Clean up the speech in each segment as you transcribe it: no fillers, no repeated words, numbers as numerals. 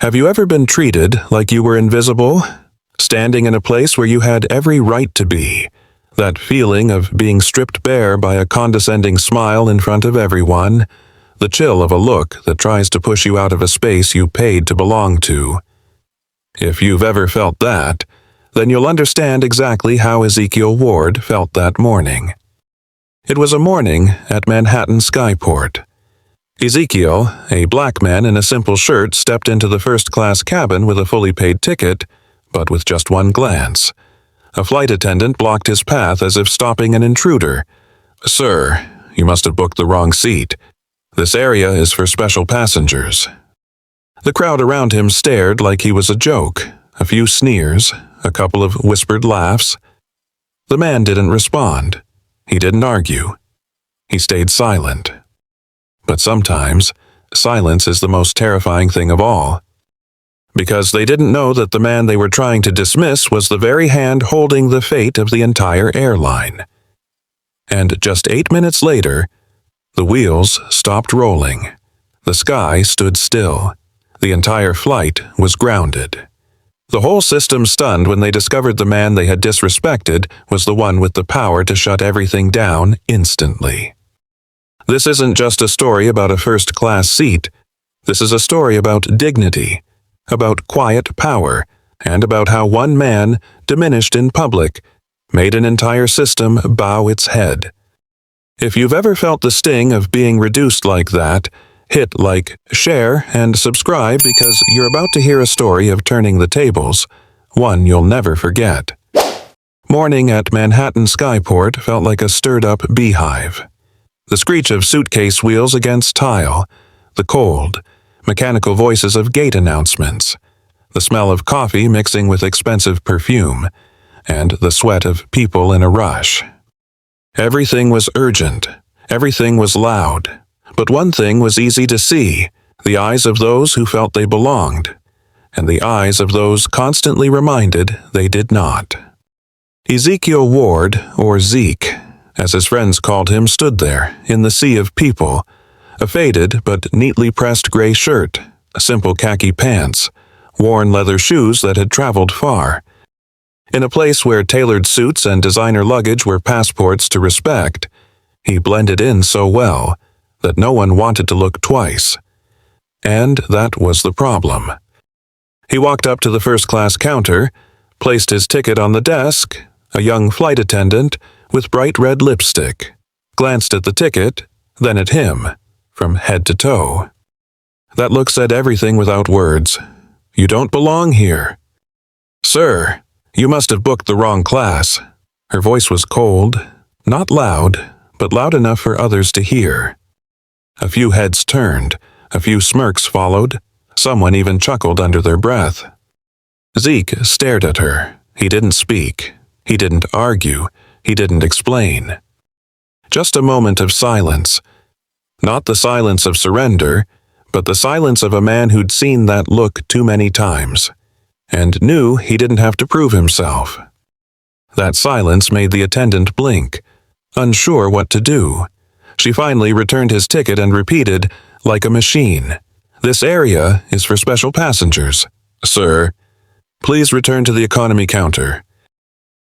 Have you ever been treated like you were invisible? Standing in a place where you had every right to be. That feeling of being stripped bare by a condescending smile in front of everyone. The chill of a look that tries to push you out of a space you paid to belong to. If you've ever felt that, then you'll understand exactly how Ezekiel Ward felt that morning. It was a morning at Manhattan Skyport. Ezekiel, a black man in a simple shirt, stepped into the first-class cabin with a fully paid ticket, but with just one glance. A flight attendant blocked his path as if stopping an intruder. "Sir, you must have booked the wrong seat. This area is for special passengers." The crowd around him stared like he was a joke, a few sneers, a couple of whispered laughs. The man didn't respond. He didn't argue. He stayed silent. But sometimes, silence is the most terrifying thing of all. Because they didn't know that the man they were trying to dismiss was the very hand holding the fate of the entire airline. And just 8 minutes later, the wheels stopped rolling. The sky stood still. The entire flight was grounded. The whole system stunned when they discovered the man they had disrespected was the one with the power to shut everything down instantly. This isn't just a story about a first-class seat. This is a story about dignity, about quiet power, and about how one man, diminished in public, made an entire system bow its head. If you've ever felt the sting of being reduced like that, hit like, share, and subscribe because you're about to hear a story of turning the tables, one you'll never forget. Morning at Manhattan Skyport felt like a stirred-up beehive. The screech of suitcase wheels against tile, the cold, mechanical voices of gate announcements, the smell of coffee mixing with expensive perfume, and the sweat of people in a rush. Everything was urgent, everything was loud, but one thing was easy to see, the eyes of those who felt they belonged, and the eyes of those constantly reminded they did not. Ezekiel Ward, or Zeke, as his friends called him, stood there, in the sea of people, a faded but neatly pressed gray shirt, simple khaki pants, worn leather shoes that had traveled far. In a place where tailored suits and designer luggage were passports to respect, he blended in so well that no one wanted to look twice. And that was the problem. He walked up to the first-class counter, placed his ticket on the desk. A young flight attendant with bright red lipstick glanced at the ticket, then at him, from head to toe. That look said everything without words. "You don't belong here." "Sir, you must have booked the wrong class." Her voice was cold, not loud, but loud enough for others to hear. A few heads turned, a few smirks followed, someone even chuckled under their breath. Zeke stared at her. He didn't speak. He didn't argue. He didn't explain. Just a moment of silence. Not the silence of surrender, but the silence of a man who'd seen that look too many times, and knew he didn't have to prove himself. That silence made the attendant blink, unsure what to do. She finally returned his ticket and repeated, like a machine, "This area is for special passengers. Sir, please return to the economy counter."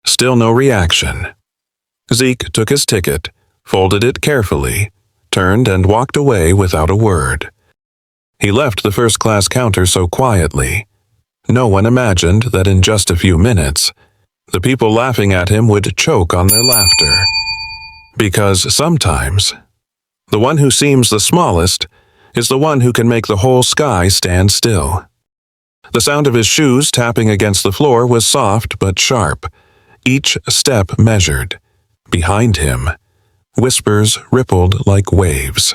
Still no reaction. Zeke took his ticket, folded it carefully, turned and walked away without a word. He left the first-class counter so quietly. No one imagined that in just a few minutes, the people laughing at him would choke on their laughter. Because sometimes, the one who seems the smallest is the one who can make the whole sky stand still. The sound of his shoes tapping against the floor was soft but sharp, each step measured. Behind him, whispers rippled like waves.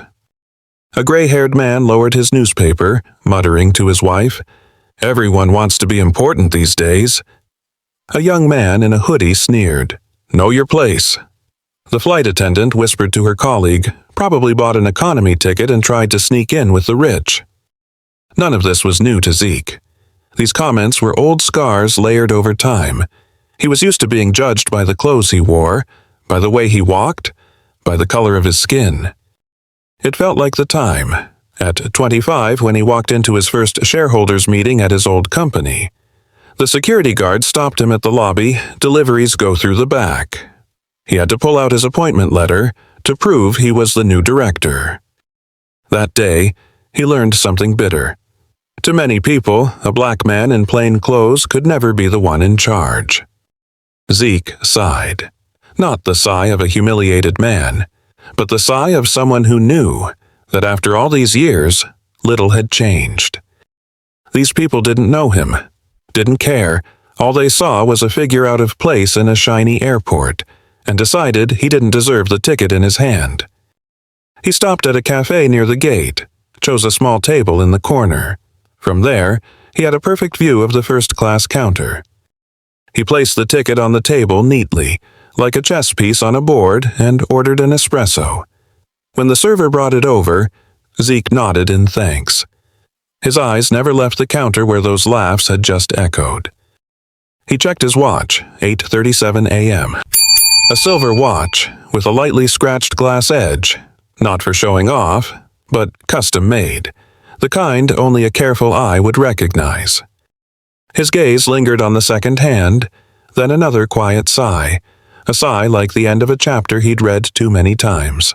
A gray-haired man lowered his newspaper, muttering to his wife, "Everyone wants to be important these days." A young man in a hoodie sneered, "Know your place." The flight attendant whispered to her colleague, probably bought an economy ticket and tried to sneak in with the rich. None of this was new to Zeke. These comments were old scars layered over time. He was used to being judged by the clothes he wore, by the way he walked, by the color of his skin. It felt like the time, At 25, when he walked into his first shareholders meeting at his old company, the security guard stopped him at the lobby. Deliveries go through the back. He had to pull out his appointment letter to prove he was the new director. That day, he learned something bitter. To many people, a black man in plain clothes could never be the one in charge. Zeke sighed. Not the sigh of a humiliated man, but the sigh of someone who knew that after all these years, little had changed. These people didn't know him, didn't care. All they saw was a figure out of place in a shiny airport, and decided he didn't deserve the ticket in his hand. He stopped at a cafe near the gate, chose a small table in the corner. From there, he had a perfect view of the first-class counter. He placed the ticket on the table neatly, like a chess piece on a board, and ordered an espresso. When the server brought it over, Zeke nodded in thanks. His eyes never left the counter where those laughs had just echoed. He checked his watch, 8:37 a.m. A silver watch, with a lightly scratched glass edge, not for showing off, but custom-made, the kind only a careful eye would recognize. His gaze lingered on the second hand, then another quiet sigh, a sigh like the end of a chapter he'd read too many times.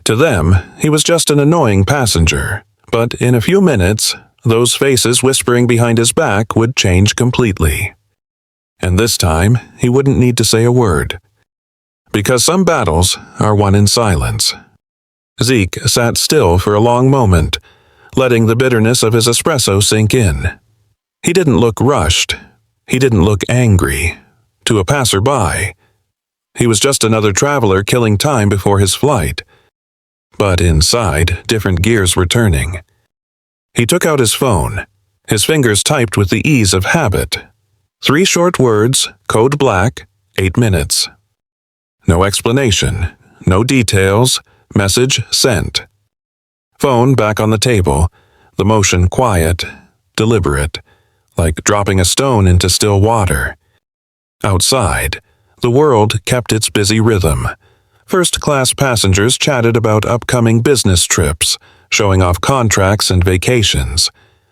To them, he was just an annoying passenger, but in a few minutes, those faces whispering behind his back would change completely. And this time, he wouldn't need to say a word. Because some battles are won in silence. Zeke sat still for a long moment, letting the bitterness of his espresso sink in. He didn't look rushed. He didn't look angry. To a passerby, he was just another traveler killing time before his flight. But inside, different gears were turning. He took out his phone. His fingers typed with the ease of habit. 3 short words, code black, 8 minutes. No explanation, no details, message sent. Phone back on the table, the motion quiet, deliberate, like dropping a stone into still water. Outside, the world kept its busy rhythm. First-class passengers chatted about upcoming business trips, showing off contracts and vacations.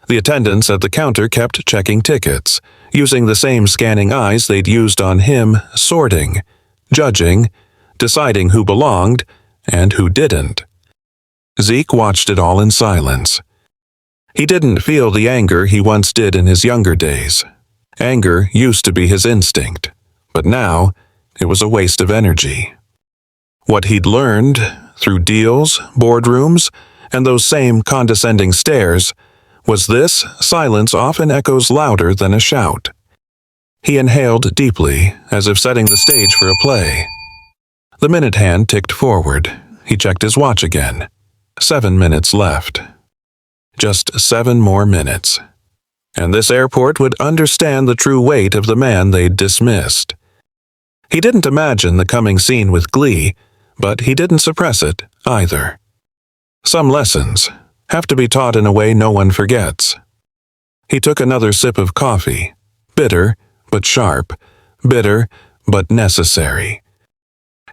The attendants at the counter kept checking tickets, using the same scanning eyes they'd used on him, sorting, judging, deciding who belonged and who didn't. Zeke watched it all in silence. He didn't feel the anger he once did in his younger days. Anger used to be his instinct, but now it was a waste of energy. What he'd learned, through deals, boardrooms, and those same condescending stares, was this: silence often echoes louder than a shout. He inhaled deeply, as if setting the stage for a play. The minute hand ticked forward. He checked his watch again. 7 minutes left. Just 7 more minutes. And this airport would understand the true weight of the man they'd dismissed. He didn't imagine the coming scene with glee, but he didn't suppress it either. Some lessons have to be taught in a way no one forgets. He took another sip of coffee, bitter but sharp, bitter but necessary.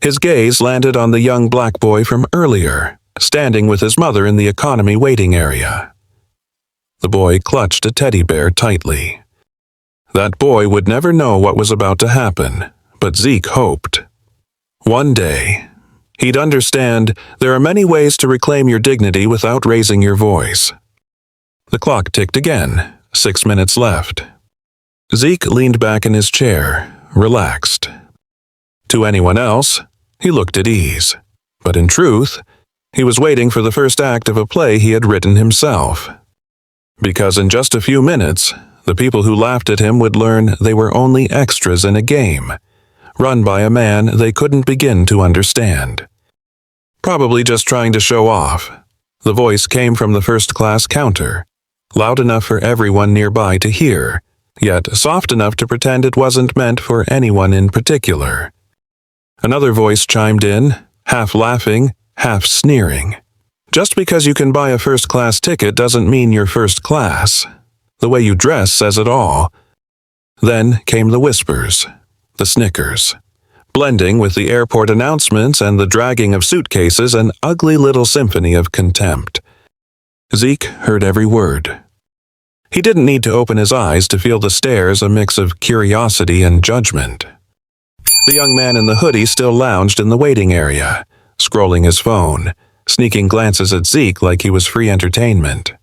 His gaze landed on the young black boy from earlier, standing with his mother in the economy waiting area. The boy clutched a teddy bear tightly. That boy would never know what was about to happen, but Zeke hoped. One day, he'd understand there are many ways to reclaim your dignity without raising your voice. The clock ticked again, 6 minutes left. Zeke leaned back in his chair, relaxed. To anyone else, he looked at ease. But in truth, he was waiting for the first act of a play he had written himself. Because in just a few minutes, the people who laughed at him would learn they were only extras in a game, run by a man they couldn't begin to understand. Probably just trying to show off. The voice came from the first-class counter, loud enough for everyone nearby to hear, yet soft enough to pretend it wasn't meant for anyone in particular. Another voice chimed in, half laughing, half sneering. Just because you can buy a first-class ticket doesn't mean you're first class. The way you dress says it all. Then came the whispers, the snickers, blending with the airport announcements and the dragging of suitcases, an ugly little symphony of contempt. Zeke heard every word. He didn't need to open his eyes to feel the stares, a mix of curiosity and judgment. The young man in the hoodie still lounged in the waiting area, scrolling his phone, sneaking glances at Zeke like he was free entertainment.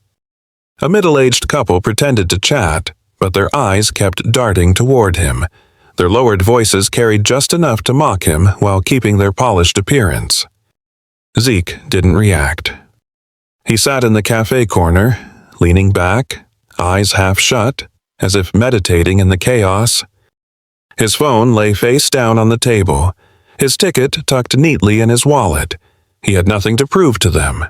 A middle-aged couple pretended to chat, but their eyes kept darting toward him. Their lowered voices carried just enough to mock him while keeping their polished appearance. Zeke didn't react. He sat in the cafe corner, leaning back, eyes half shut, as if meditating in the chaos. His phone lay face down on the table, his ticket tucked neatly in his wallet. He had nothing to prove to them.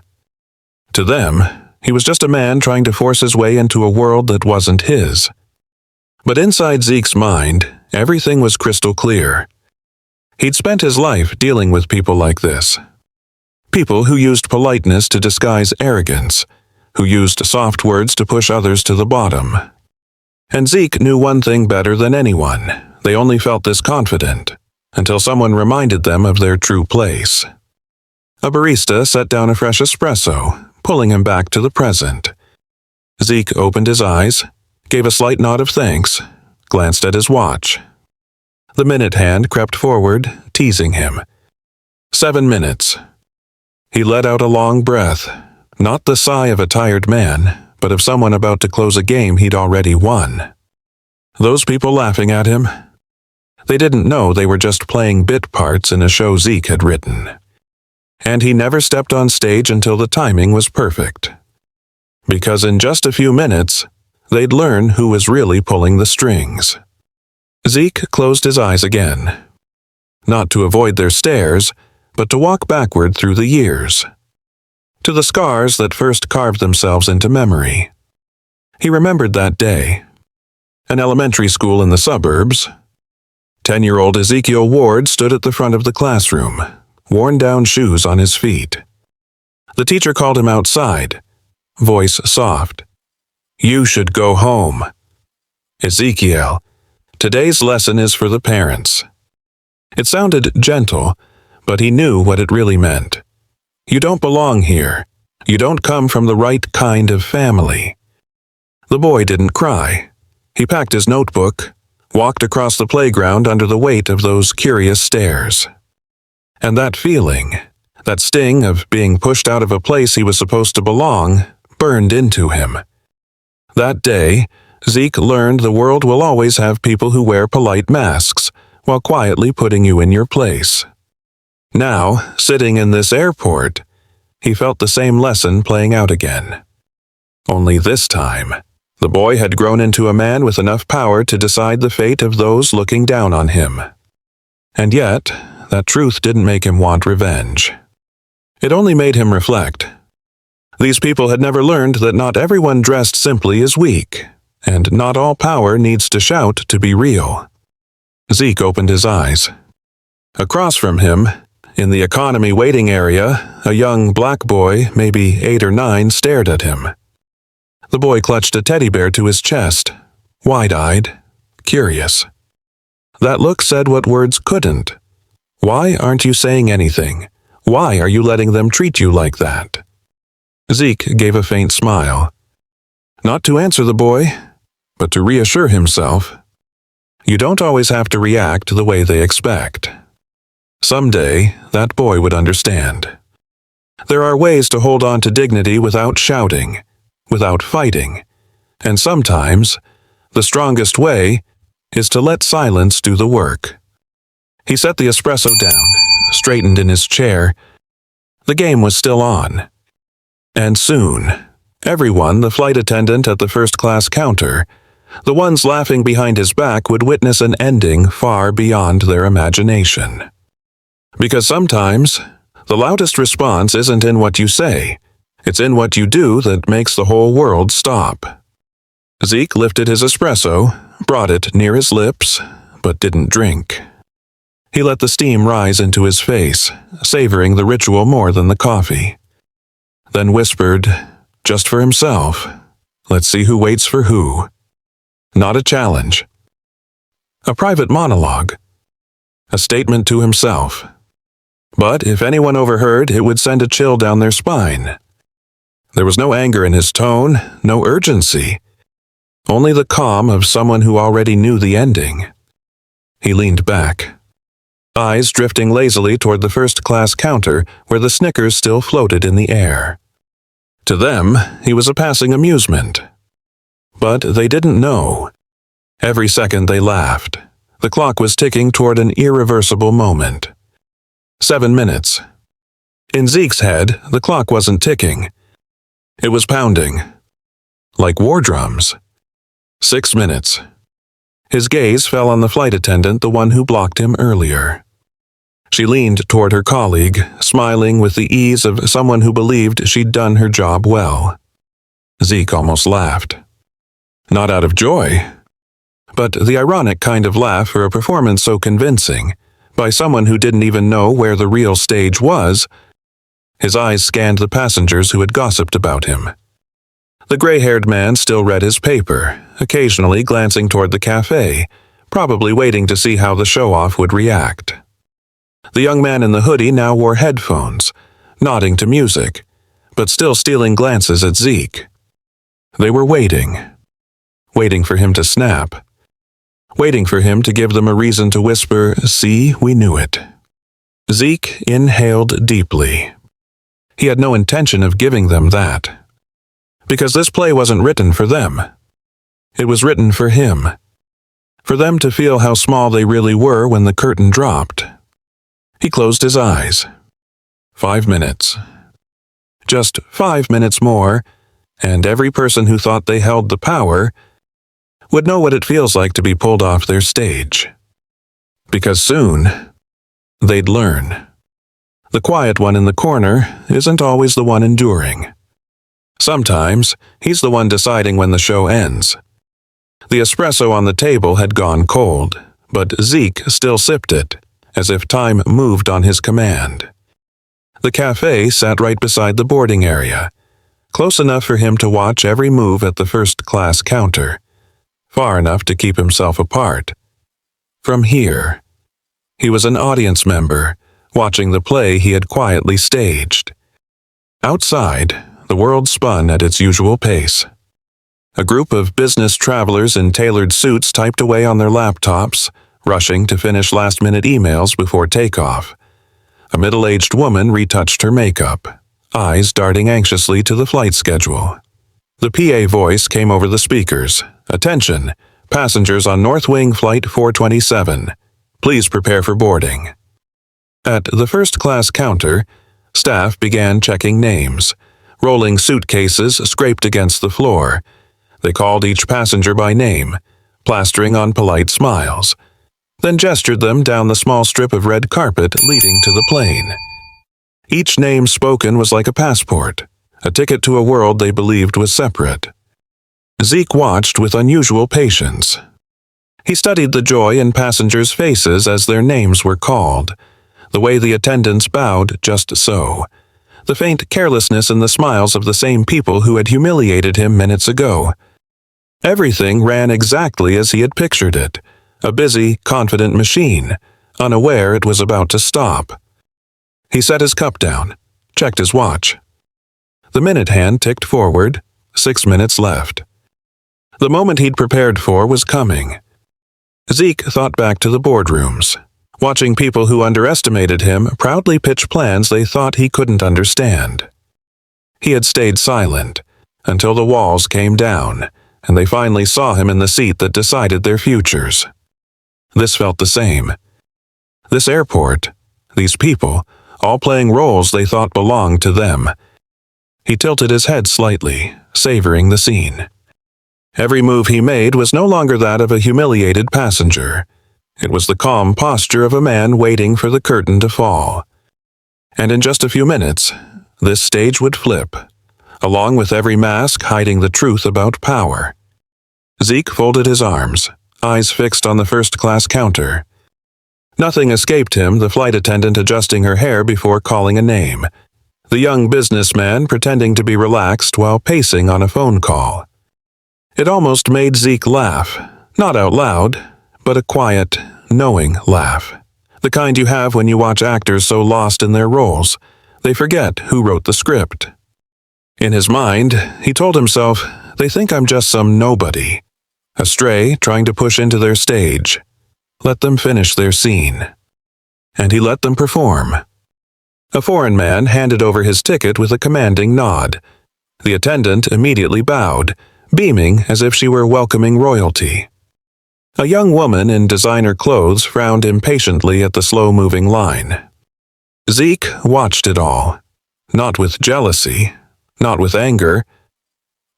To them, he was just a man trying to force his way into a world that wasn't his. But inside Zeke's mind, everything was crystal clear. He'd spent his life dealing with people like this. People who used politeness to disguise arrogance, who used soft words to push others to the bottom. And Zeke knew one thing better than anyone. They only felt this confident, until someone reminded them of their true place. A barista set down a fresh espresso, pulling him back to the present. Zeke opened his eyes, gave a slight nod of thanks, glanced at his watch. The minute hand crept forward, teasing him. 7 minutes. He let out a long breath, not the sigh of a tired man, but of someone about to close a game he'd already won. Those people laughing at him? They didn't know they were just playing bit parts in a show Zeke had written. And he never stepped on stage until the timing was perfect. Because in just a few minutes, they'd learn who was really pulling the strings. Zeke closed his eyes again. Not to avoid their stares, but to walk backward through the years. To the scars that first carved themselves into memory. He remembered that day. An elementary school in the suburbs. 10-year-old Ezekiel Ward stood at the front of the classroom, worn-down shoes on his feet. The teacher called him outside, voice soft. "You should go home. Ezekiel, today's lesson is for the parents." It sounded gentle, but he knew what it really meant. You don't belong here. You don't come from the right kind of family. The boy didn't cry. He packed his notebook, walked across the playground under the weight of those curious stares. And that feeling, that sting of being pushed out of a place he was supposed to belong, burned into him. That day, Zeke learned the world will always have people who wear polite masks, while quietly putting you in your place. Now, sitting in this airport, he felt the same lesson playing out again. Only this time, the boy had grown into a man with enough power to decide the fate of those looking down on him. And yet, that truth didn't make him want revenge. It only made him reflect. These people had never learned that not everyone dressed simply is weak, and not all power needs to shout to be real. Zeke opened his eyes. Across from him, in the economy waiting area, a young black boy, maybe 8 or 9, stared at him. The boy clutched a teddy bear to his chest, wide-eyed, curious. That look said what words couldn't. Why aren't you saying anything? Why are you letting them treat you like that? Zeke gave a faint smile. Not to answer the boy, but to reassure himself. You don't always have to react the way they expect. Someday, that boy would understand. There are ways to hold on to dignity without shouting, without fighting, and sometimes, the strongest way is to let silence do the work. He set the espresso down, straightened in his chair. The game was still on. And soon, everyone, the flight attendant at the first-class counter, the ones laughing behind his back, would witness an ending far beyond their imagination. Because sometimes, the loudest response isn't in what you say, it's in what you do that makes the whole world stop. Zeke lifted his espresso, brought it near his lips, but didn't drink. He let the steam rise into his face, savoring the ritual more than the coffee. Then whispered, just for himself, let's see who waits for who. Not a challenge. A private monologue. A statement to himself. But if anyone overheard, it would send a chill down their spine. There was no anger in his tone, no urgency. Only the calm of someone who already knew the ending. He leaned back, eyes drifting lazily toward the first-class counter where the Snickers still floated in the air. To them, he was a passing amusement. But they didn't know. Every second they laughed. The clock was ticking toward an irreversible moment. 7 minutes. In Zeke's head, the clock wasn't ticking. It was pounding. Like war drums. 6 minutes. His gaze fell on the flight attendant, the one who blocked him earlier. She leaned toward her colleague, smiling with the ease of someone who believed she'd done her job well. Zeke almost laughed. Not out of joy, but the ironic kind of laugh for a performance so convincing, by someone who didn't even know where the real stage was. His eyes scanned the passengers who had gossiped about him. The gray-haired man still read his paper, occasionally glancing toward the cafe, probably waiting to see how the show-off would react. The young man in the hoodie now wore headphones, nodding to music, but still stealing glances at Zeke. They were waiting for him to snap, waiting for him to give them a reason to whisper, "See, we knew it." Zeke inhaled deeply. He had no intention of giving them that. Because this play wasn't written for them. It was written for him. For them to feel how small they really were when the curtain dropped. He closed his eyes. 5 minutes. Just 5 minutes more, and every person who thought they held the power would know what it feels like to be pulled off their stage. Because soon, they'd learn. The quiet one in the corner isn't always the one enduring. Sometimes, he's the one deciding when the show ends. The espresso on the table had gone cold, but Zeke still sipped it, as if time moved on his command. The cafe sat right beside the boarding area, close enough for him to watch every move at the first-class counter, far enough to keep himself apart. From here, he was an audience member, watching the play he had quietly staged. Outside, the world spun at its usual pace. A group of business travelers in tailored suits typed away on their laptops, rushing to finish last-minute emails before takeoff. A middle-aged woman retouched her makeup, eyes darting anxiously to the flight schedule. The PA voice came over the speakers. "Attention, passengers on North Wing Flight 427. Please prepare for boarding." At the first-class counter, staff began checking names. Rolling suitcases scraped against the floor. They called each passenger by name, plastering on polite smiles, then gestured them down the small strip of red carpet leading to the plane. Each name spoken was like a passport, a ticket to a world they believed was separate. Zeke watched with unusual patience. He studied the joy in passengers' faces as their names were called, the way the attendants bowed just so, the faint carelessness in the smiles of the same people who had humiliated him minutes ago. Everything ran exactly as he had pictured it, a busy, confident machine, unaware it was about to stop. He set his cup down, checked his watch. The minute hand ticked forward, 6 minutes left. The moment he'd prepared for was coming. Zeke thought back to the boardrooms, watching people who underestimated him proudly pitch plans they thought he couldn't understand. He had stayed silent until the walls came down, and they finally saw him in the seat that decided their futures. This felt the same. This airport, these people, all playing roles they thought belonged to them. He tilted his head slightly, savoring the scene. Every move he made was no longer that of a humiliated passenger. It was the calm posture of a man waiting for the curtain to fall. And in just a few minutes, this stage would flip, along with every mask hiding the truth about power. Zeke folded his arms, eyes fixed on the first-class counter. Nothing escaped him, the flight attendant adjusting her hair before calling a name, the young businessman pretending to be relaxed while pacing on a phone call. It almost made Zeke laugh, not out loud, but a quiet, knowing laugh. The kind you have when you watch actors so lost in their roles, they forget who wrote the script. In his mind, he told himself, "They think I'm just some nobody, a stray trying to push into their stage. Let them finish their scene." And he let them perform. A foreign man handed over his ticket with a commanding nod. The attendant immediately bowed, beaming as if she were welcoming royalty. A young woman in designer clothes frowned impatiently at the slow-moving line. Zeke watched it all, not with jealousy, not with anger,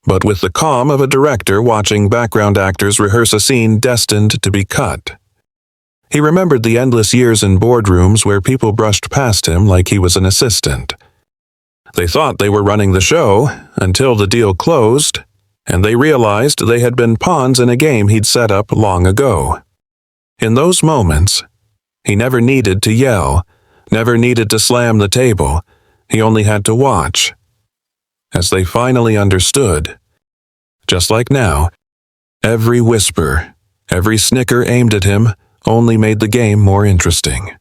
but with the calm of a director watching background actors rehearse a scene destined to be cut. He remembered the endless years in boardrooms where people brushed past him like he was an assistant. They thought they were running the show until the deal closed, and they realized they had been pawns in a game he'd set up long ago. In those moments, he never needed to yell, never needed to slam the table. He only had to watch. As they finally understood, just like now, every whisper, every snicker aimed at him only made the game more interesting.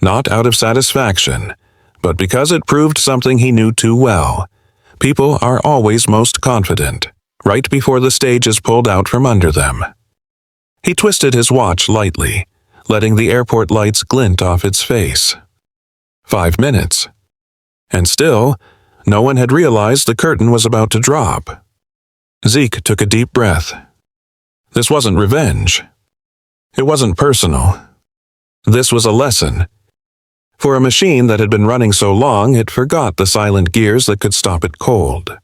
Not out of satisfaction, but because it proved something he knew too well. People are always most confident, right before the stage is pulled out from under them. He twisted his watch lightly, letting the airport lights glint off its face. 5 minutes. And still, no one had realized the curtain was about to drop. Zeke took a deep breath. This wasn't revenge. It wasn't personal. This was a lesson. For a machine that had been running so long, it forgot the silent gears that could stop it cold.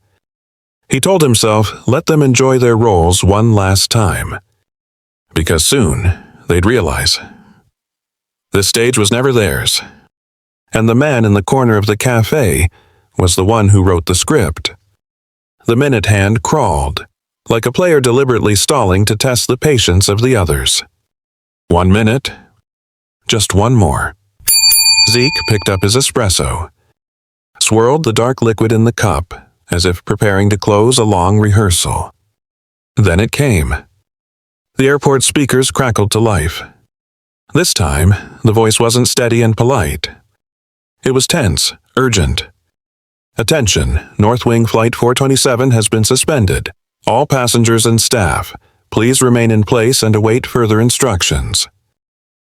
He told himself, let them enjoy their roles one last time. Because soon, they'd realize. This stage was never theirs. And the man in the corner of the cafe was the one who wrote the script. The minute hand crawled, like a player deliberately stalling to test the patience of the others. 1 minute. Just one more. Zeke picked up his espresso, swirled the dark liquid in the cup, as if preparing to close a long rehearsal. Then it came. The airport speakers crackled to life. This time, the voice wasn't steady and polite. It was tense, urgent. Attention, North Wing Flight 427 has been suspended. All passengers and staff, please remain in place and await further instructions.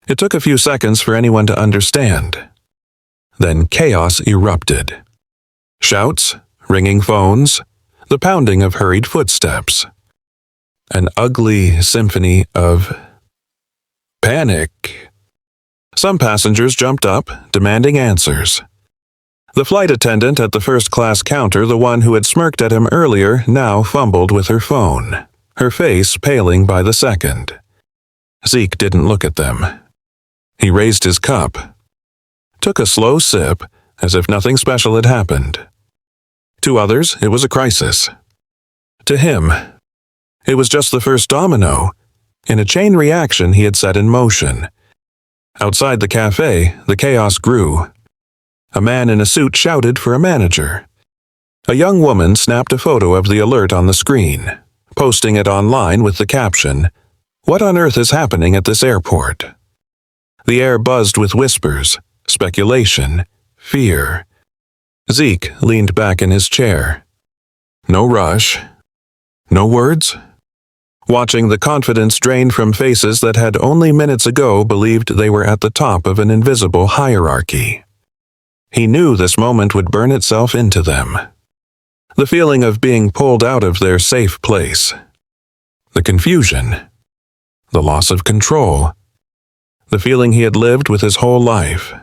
It took a few seconds for anyone to understand. Then chaos erupted. Shouts, ringing phones, the pounding of hurried footsteps. An ugly symphony of panic. Some passengers jumped up, demanding answers. The flight attendant at the first-class counter, the one who had smirked at him earlier, now fumbled with her phone, her face paling by the second. Zeke didn't look at them. He raised his cup, took a slow sip, as if nothing special had happened. To others, it was a crisis. To him, it was just the first domino in a chain reaction he had set in motion. Outside the cafe, the chaos grew. A man in a suit shouted for a manager. A young woman snapped a photo of the alert on the screen, posting it online with the caption, "What on earth is happening at this airport?" The air buzzed with whispers, speculation, fear. Zeke leaned back in his chair. No rush. No words. Watching the confidence drain from faces that had only minutes ago believed they were at the top of an invisible hierarchy. He knew this moment would burn itself into them. The feeling of being pulled out of their safe place. The confusion. The loss of control. The feeling he had lived with his whole life.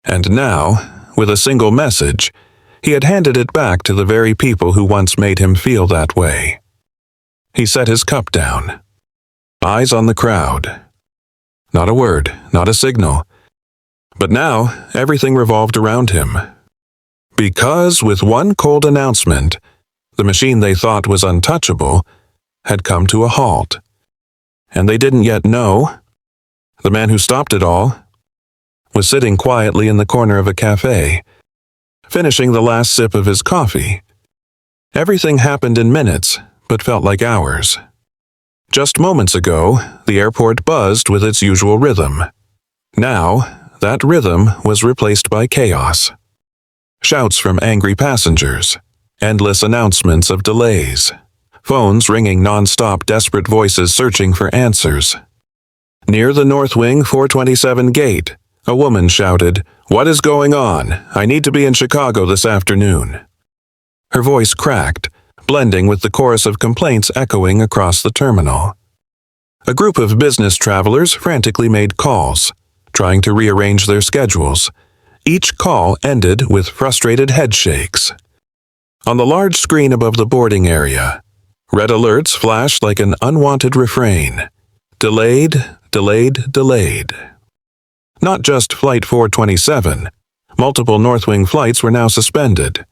And now, with a single message, he had handed it back to the very people who once made him feel that way. He set his cup down. Eyes on the crowd. Not a word, not a signal. But now, everything revolved around him. Because with one cold announcement, the machine they thought was untouchable had come to a halt. And they didn't yet know. The man who stopped it all was sitting quietly in the corner of a cafe, finishing the last sip of his coffee. Everything happened in minutes, but felt like hours. Just moments ago, the airport buzzed with its usual rhythm. Now, that rhythm was replaced by chaos. Shouts from angry passengers, endless announcements of delays. Phones ringing non-stop, desperate voices searching for answers. Near the North Wing 427 gate, a woman shouted, "What is going on? I need to be in Chicago this afternoon." Her voice cracked, blending with the chorus of complaints echoing across the terminal. A group of business travelers frantically made calls, trying to rearrange their schedules. Each call ended with frustrated headshakes. On the large screen above the boarding area, red alerts flashed like an unwanted refrain. Delayed, delayed, delayed. Not just Flight 427. Multiple Northwing flights were now suspended.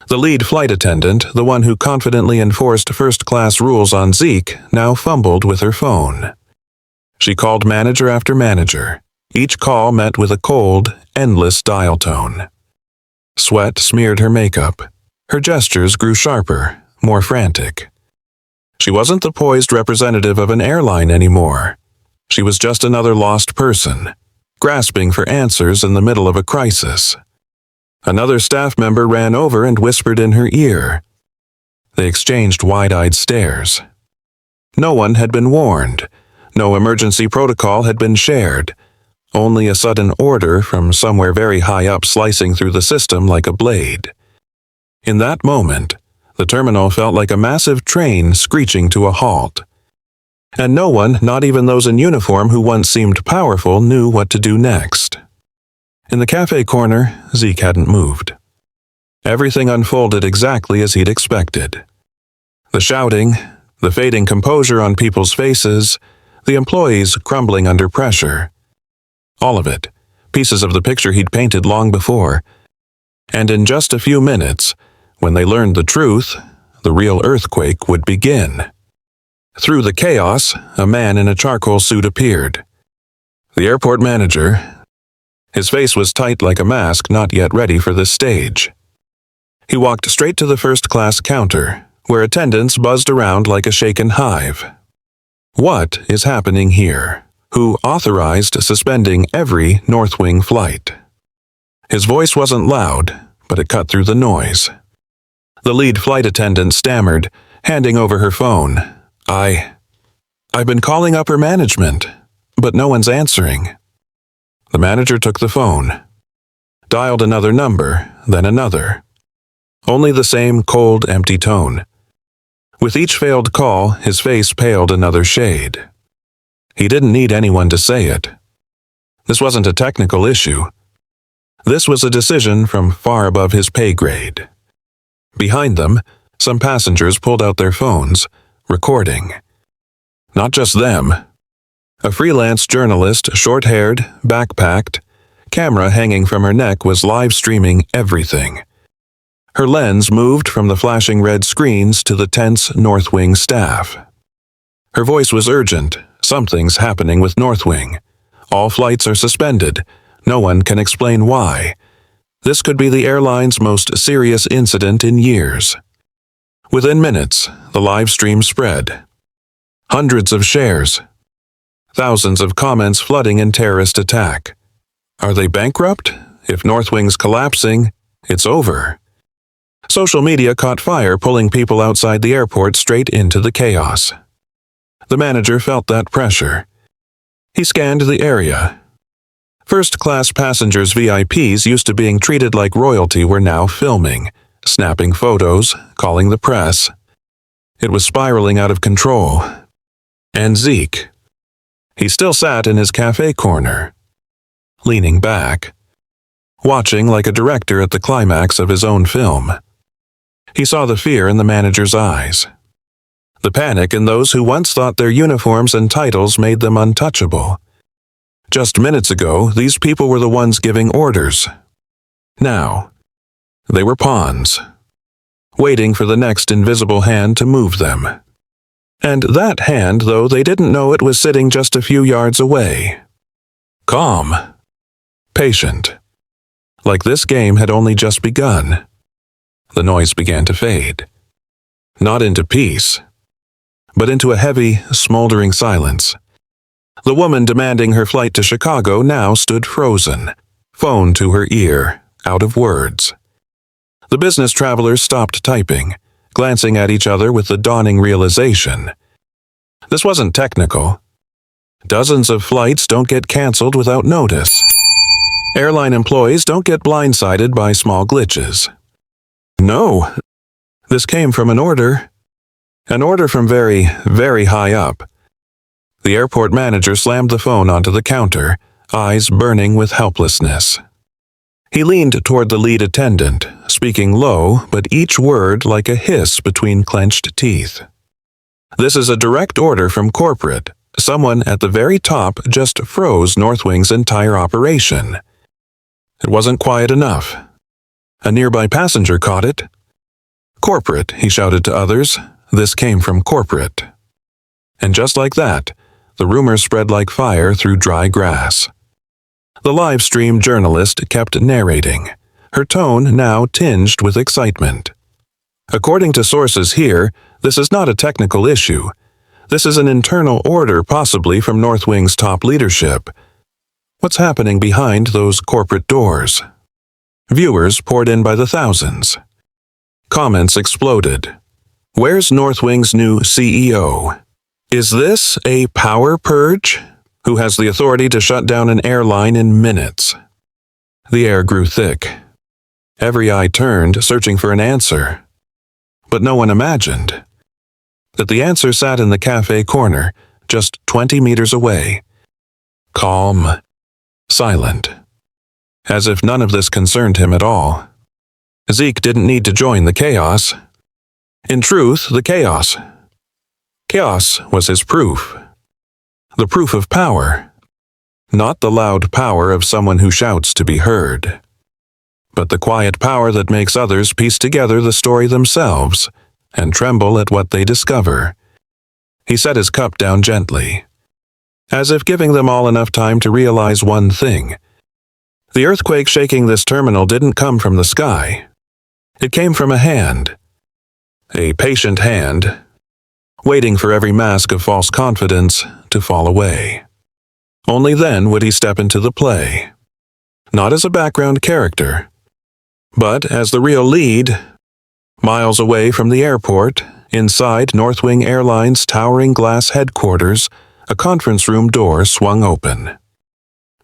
The lead flight attendant, the one who confidently enforced first-class rules on Zeke, now fumbled with her phone. She called manager after manager. Each call met with a cold, endless dial tone. Sweat smeared her makeup. Her gestures grew sharper, more frantic. She wasn't the poised representative of an airline anymore. She was just another lost person, grasping for answers in the middle of a crisis. Another staff member ran over and whispered in her ear. They exchanged wide-eyed stares. No one had been warned. No emergency protocol had been shared. Only a sudden order from somewhere very high up slicing through the system like a blade. In that moment, the terminal felt like a massive train screeching to a halt. And no one, not even those in uniform who once seemed powerful, knew what to do next. In the cafe corner, Zeke hadn't moved. Everything unfolded exactly as he'd expected. The shouting, the fading composure on people's faces, the employees crumbling under pressure. All of it, pieces of the picture he'd painted long before. And in just a few minutes, when they learned the truth, the real earthquake would begin. Through the chaos, a man in a charcoal suit appeared. The airport manager. His face was tight like a mask not yet ready for this stage. He walked straight to the first-class counter, where attendants buzzed around like a shaken hive. What is happening here? Who authorized suspending every Northwing flight? His voice wasn't loud, but it cut through the noise. The lead flight attendant stammered, handing over her phone. I've been calling upper management, but no one's answering." The manager took the phone, dialed another number, then another. Only the same cold, empty tone. With each failed call, his face paled another shade. He didn't need anyone to say it. This wasn't a technical issue. This was a decision from far above his pay grade. Behind them, some passengers pulled out their phones, recording. Not just them. A freelance journalist, short-haired, backpacked, camera hanging from her neck, was live-streaming everything. Her lens moved from the flashing red screens to the tense Northwing staff. Her voice was urgent. "Something's happening with Northwing. All flights are suspended. No one can explain why. This could be the airline's most serious incident in years." Within minutes, the live stream spread. Hundreds of shares. Thousands of comments flooding in terrorist attack. Are they bankrupt? If Northwing's collapsing, it's over. Social media caught fire, pulling people outside the airport straight into the chaos. The manager felt that pressure. He scanned the area. First-class passengers, VIPs, used to being treated like royalty, were now filming, snapping photos, calling the press. It was spiraling out of control. And Zeke. He still sat in his cafe corner, leaning back, watching like a director at the climax of his own film. He saw the fear in the manager's eyes, the panic in those who once thought their uniforms and titles made them untouchable. Just minutes ago, these people were the ones giving orders. Now, they were pawns, waiting for the next invisible hand to move them. And that hand, though they didn't know it, was sitting just a few yards away. Calm. Patient. Like this game had only just begun. The noise began to fade. Not into peace, but into a heavy, smoldering silence. The woman demanding her flight to Chicago now stood frozen, phone to her ear, out of words. The business travelers stopped typing, glancing at each other with the dawning realization. This wasn't technical. Dozens of flights don't get canceled without notice. Airline employees don't get blindsided by small glitches. No, this came from an order. An order from very, very high up. The airport manager slammed the phone onto the counter, eyes burning with helplessness. He leaned toward the lead attendant, speaking low, but each word like a hiss between clenched teeth. This is a direct order from corporate. Someone at the very top just froze Northwing's entire operation. It wasn't quiet enough. A nearby passenger caught it. Corporate, he shouted to others. This came from corporate. And just like that, the rumor spread like fire through dry grass. The live stream journalist kept narrating, her tone now tinged with excitement. According to sources here, this is not a technical issue. This is an internal order, possibly from Northwing's top leadership. What's happening behind those corporate doors? Viewers poured in by the thousands. Comments exploded. Where's Northwing's new CEO? Is this a power purge? Who has the authority to shut down an airline in minutes? The air grew thick. Every eye turned, searching for an answer. But no one imagined that the answer sat in the cafe corner, just 20 meters away. Calm, silent, as if none of this concerned him at all. Zeke didn't need to join the chaos. In truth, the chaos was his proof. The proof of power. Not the loud power of someone who shouts to be heard, but the quiet power that makes others piece together the story themselves and tremble at what they discover. He set his cup down gently, as if giving them all enough time to realize one thing. The earthquake shaking this terminal didn't come from the sky. It came from a hand. A patient hand, waiting for every mask of false confidence to fall away. Only then would he step into the play. Not as a background character, but as the real lead. Miles away from the airport, inside Northwing Airlines' towering glass headquarters, a conference room door swung open.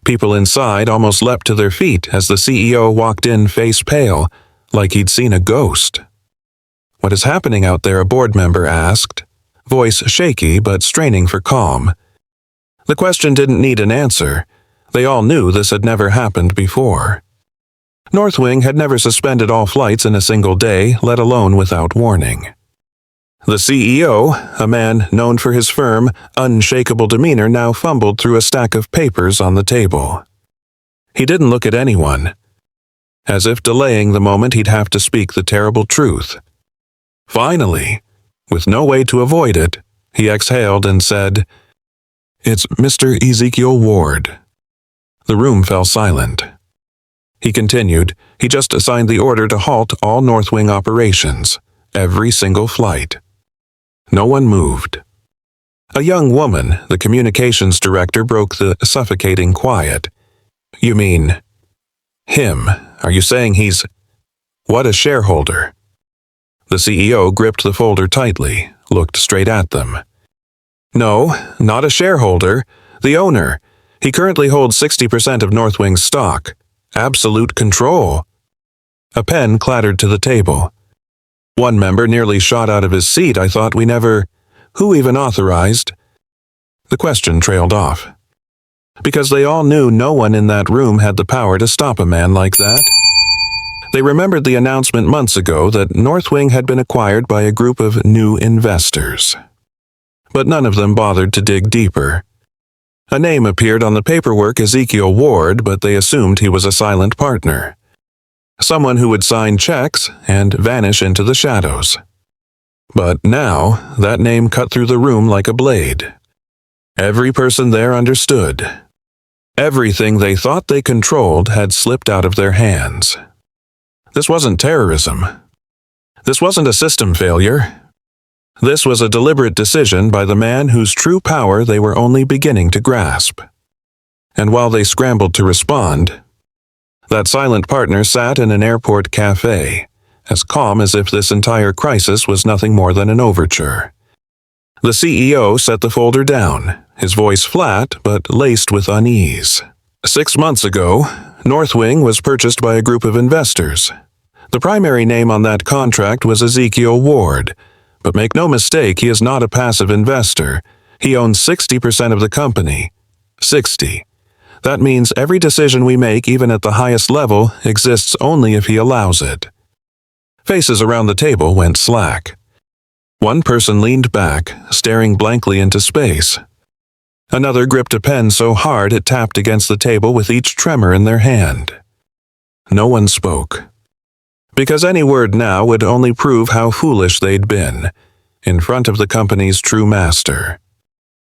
People inside almost leapt to their feet as the CEO walked in face pale, like he'd seen a ghost. "What is happening out there?" a board member asked, voice shaky but straining for calm. The question didn't need an answer. They all knew this had never happened before. Northwing had never suspended all flights in a single day, let alone without warning. The CEO, a man known for his firm, unshakable demeanor, now fumbled through a stack of papers on the table. He didn't look at anyone, as if delaying the moment he'd have to speak the terrible truth. Finally, with no way to avoid it, he exhaled and said, "It's Mr. Ezekiel Ward." The room fell silent. He continued, "He just assigned the order to halt all Northwing operations, every single flight." No one moved. A young woman, the communications director, broke the suffocating quiet. "You mean him? Are you saying he's—" "What, a shareholder?" The CEO gripped the folder tightly, looked straight at them. "No, not a shareholder. The owner. He currently holds 60% of Northwing's stock. Absolute control." A pen clattered to the table. One member nearly shot out of his seat. "I thought we never— Who even authorized?" The question trailed off. Because they all knew no one in that room had the power to stop a man like that. They remembered the announcement months ago that Northwing had been acquired by a group of new investors. But none of them bothered to dig deeper. A name appeared on the paperwork, Ezekiel Ward, but they assumed he was a silent partner. Someone who would sign checks and vanish into the shadows. But now, that name cut through the room like a blade. Every person there understood. Everything they thought they controlled had slipped out of their hands. This wasn't terrorism. This wasn't a system failure. This was a deliberate decision by the man whose true power they were only beginning to grasp. And while they scrambled to respond, that silent partner sat in an airport cafe, as calm as if this entire crisis was nothing more than an overture. The CEO set the folder down, his voice flat but laced with unease. 6 months ago, Northwing was purchased by a group of investors. The primary name on that contract was Ezekiel Ward, but make no mistake, he is not a passive investor. He owns 60% of the company. 60. That means every decision we make, even at the highest level, exists only if he allows it. Faces around the table went slack. One person leaned back, staring blankly into space. Another gripped a pen so hard it tapped against the table with each tremor in their hand. No one spoke. Because any word now would only prove how foolish they'd been, in front of the company's true master.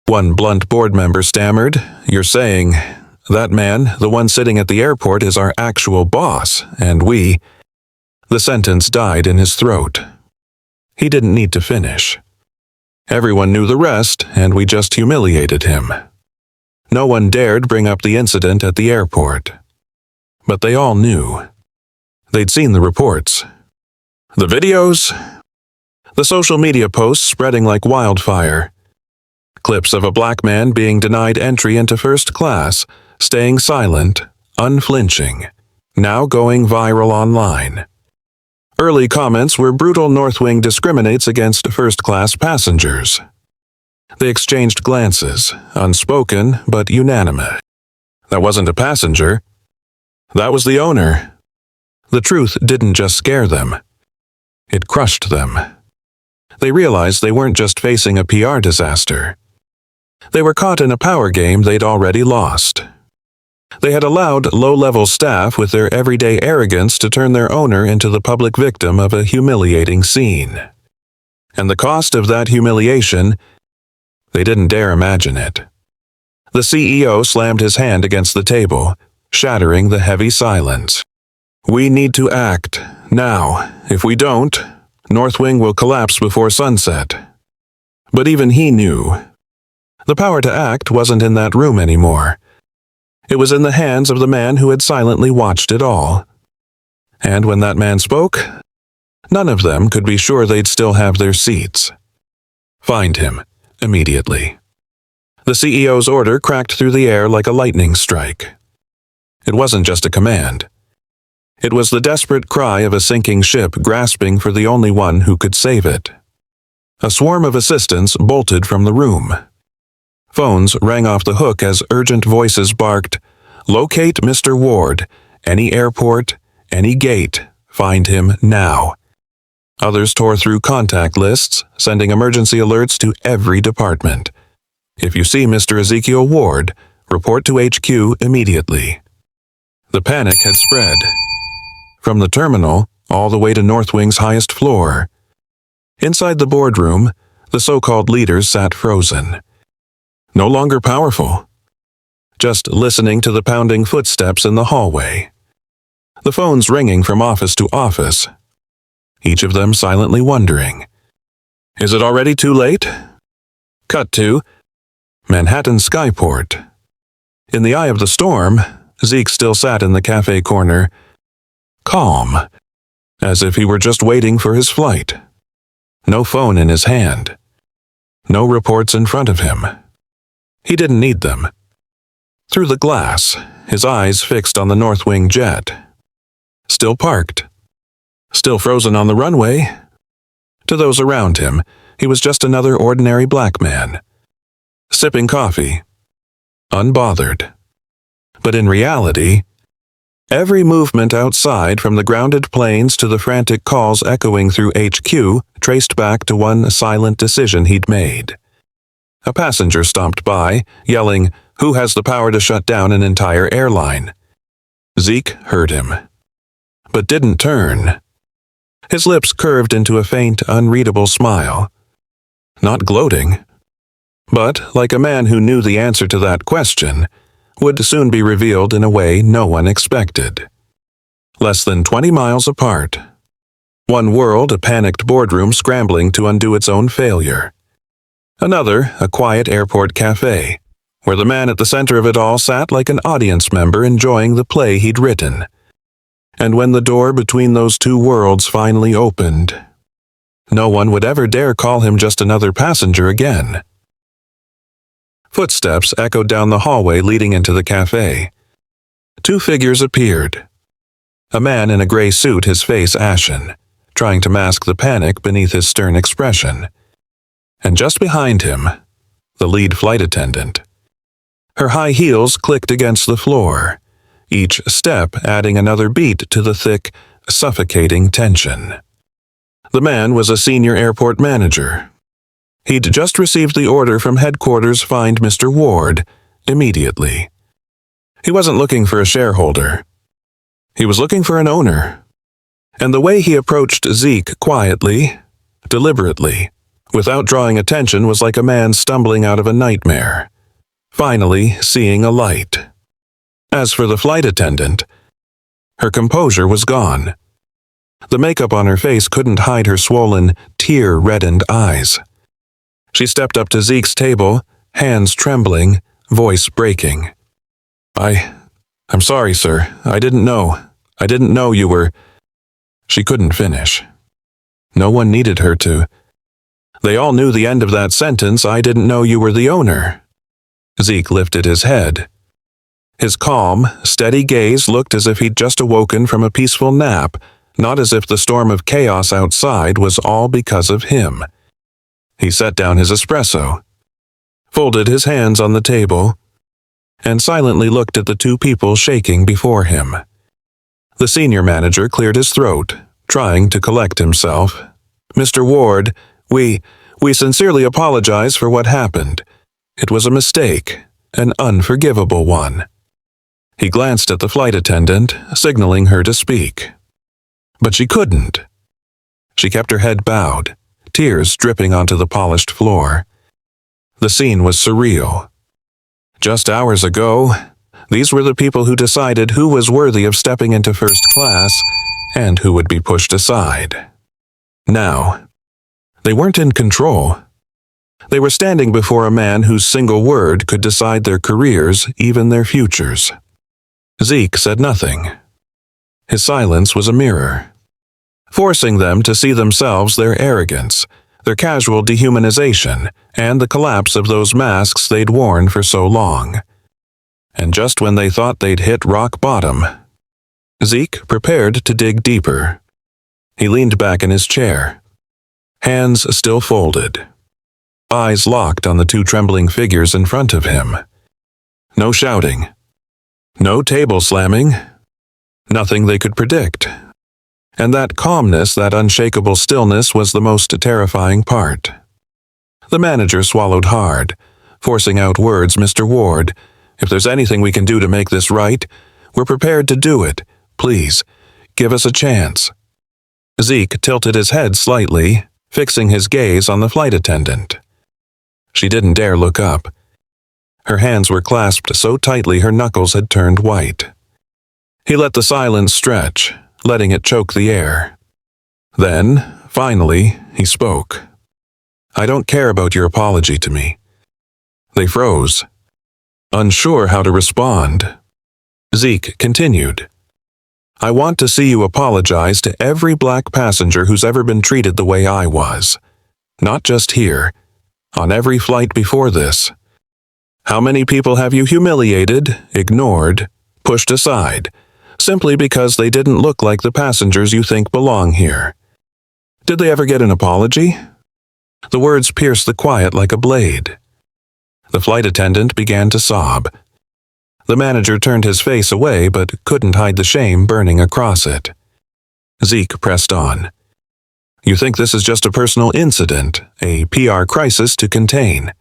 One blunt board member stammered, "You're saying, that man, the one sitting at the airport, is our actual boss, and we—" The sentence died in his throat. He didn't need to finish. Everyone knew the rest, and we just humiliated him. No one dared bring up the incident at the airport. But they all knew. They'd seen the reports. The videos. The social media posts spreading like wildfire. Clips of a black man being denied entry into first class, staying silent, unflinching, now going viral online. Early comments were brutal. Northwing discriminates against first-class passengers. They exchanged glances, unspoken but unanimous. That wasn't a passenger. That was the owner. The truth didn't just scare them. It crushed them. They realized they weren't just facing a PR disaster. They were caught in a power game they'd already lost. They had allowed low-level staff with their everyday arrogance to turn their owner into the public victim of a humiliating scene. And the cost of that humiliation, they didn't dare imagine it. The CEO slammed his hand against the table, shattering the heavy silence. "We need to act, now. If we don't, Northwing will collapse before sunset." But even he knew. The power to act wasn't in that room anymore. It was in the hands of the man who had silently watched it all. And when that man spoke, none of them could be sure they'd still have their seats. Find him, immediately. The CEO's order cracked through the air like a lightning strike. It wasn't just a command. It was the desperate cry of a sinking ship grasping for the only one who could save it. A swarm of assistants bolted from the room. Phones rang off the hook as urgent voices barked, "Locate Mr. Ward. Any airport, any gate. Find him now." Others tore through contact lists, sending emergency alerts to every department. "If you see Mr. Ezekiel Ward, report to HQ immediately." The panic had spread. From the terminal, all the way to Northwing's highest floor. Inside the boardroom, the so-called leaders sat frozen. No longer powerful. Just listening to the pounding footsteps in the hallway. The phones ringing from office to office. Each of them silently wondering, is it already too late? Cut to Manhattan Skyport. In the eye of the storm, Zeke still sat in the cafe corner, calm, as if he were just waiting for his flight. No phone in his hand. No reports in front of him. He didn't need them. Through the glass, his eyes fixed on the Northwing jet. Still parked. Still frozen on the runway. To those around him, he was just another ordinary black man. Sipping coffee. Unbothered. But in reality, every movement outside, from the grounded planes to the frantic calls echoing through HQ, traced back to one silent decision he'd made. A passenger stomped by, yelling, "Who has the power to shut down an entire airline?" Zeke heard him, but didn't turn. His lips curved into a faint, unreadable smile. Not gloating, but like a man who knew the answer to that question, would soon be revealed in a way no one expected. Less than 20 miles apart. One world, a panicked boardroom scrambling to undo its own failure. Another, a quiet airport cafe, where the man at the center of it all sat like an audience member enjoying the play he'd written. And when the door between those two worlds finally opened, no one would ever dare call him just another passenger again. Footsteps echoed down the hallway leading into the cafe. Two figures appeared. A man in a gray suit, his face ashen, trying to mask the panic beneath his stern expression. And just behind him, the lead flight attendant. Her high heels clicked against the floor, each step adding another beat to the thick, suffocating tension. The man was a senior airport manager. He'd just received the order from headquarters to find Mr. Ward immediately. He wasn't looking for a shareholder. He was looking for an owner. And the way he approached Zeke quietly, deliberately, without drawing attention was like a man stumbling out of a nightmare, finally seeing a light. As for the flight attendant, her composure was gone. The makeup on her face couldn't hide her swollen, tear-reddened eyes. She stepped up to Zeke's table, hands trembling, voice breaking. I'm sorry, sir. I didn't know you were... She couldn't finish. No one needed her to. They all knew the end of that sentence. I didn't know you were the owner. Zeke lifted his head. His calm, steady gaze looked as if he'd just awoken from a peaceful nap, not as if the storm of chaos outside was all because of him. He set down his espresso, folded his hands on the table, and silently looked at the two people shaking before him. The senior manager cleared his throat, trying to collect himself. Mr. Ward, we sincerely apologize for what happened. It was a mistake, an unforgivable one. He glanced at the flight attendant, signaling her to speak. But she couldn't. She kept her head bowed, tears dripping onto the polished floor. The scene was surreal. Just hours ago, these were the people who decided who was worthy of stepping into first class and who would be pushed aside. Now, they weren't in control. They were standing before a man whose single word could decide their careers, even their futures. Zeke said nothing. His silence was a mirror, forcing them to see themselves, their arrogance, their casual dehumanization, and the collapse of those masks they'd worn for so long. And just when they thought they'd hit rock bottom, Zeke prepared to dig deeper. He leaned back in his chair, hands still folded, eyes locked on the two trembling figures in front of him. No shouting, no table slamming, nothing they could predict. And that calmness, that unshakable stillness was the most terrifying part. The manager swallowed hard, forcing out words. Mr. Ward, if there's anything we can do to make this right, we're prepared to do it. Please, give us a chance. Zeke tilted his head slightly, fixing his gaze on the flight attendant. She didn't dare look up. Her hands were clasped so tightly her knuckles had turned white. He let the silence stretch, letting it choke the air. Then, finally, he spoke. I don't care about your apology to me. They froze, unsure how to respond. Zeke continued. I want to see you apologize to every black passenger who's ever been treated the way I was. Not just here, on every flight before this. How many people have you humiliated, ignored, pushed aside, simply because they didn't look like the passengers you think belong here? Did they ever get an apology? The words pierced the quiet like a blade. The flight attendant began to sob. The manager turned his face away but couldn't hide the shame burning across it. Zeke pressed on. You think this is just a personal incident, a PR crisis to contain?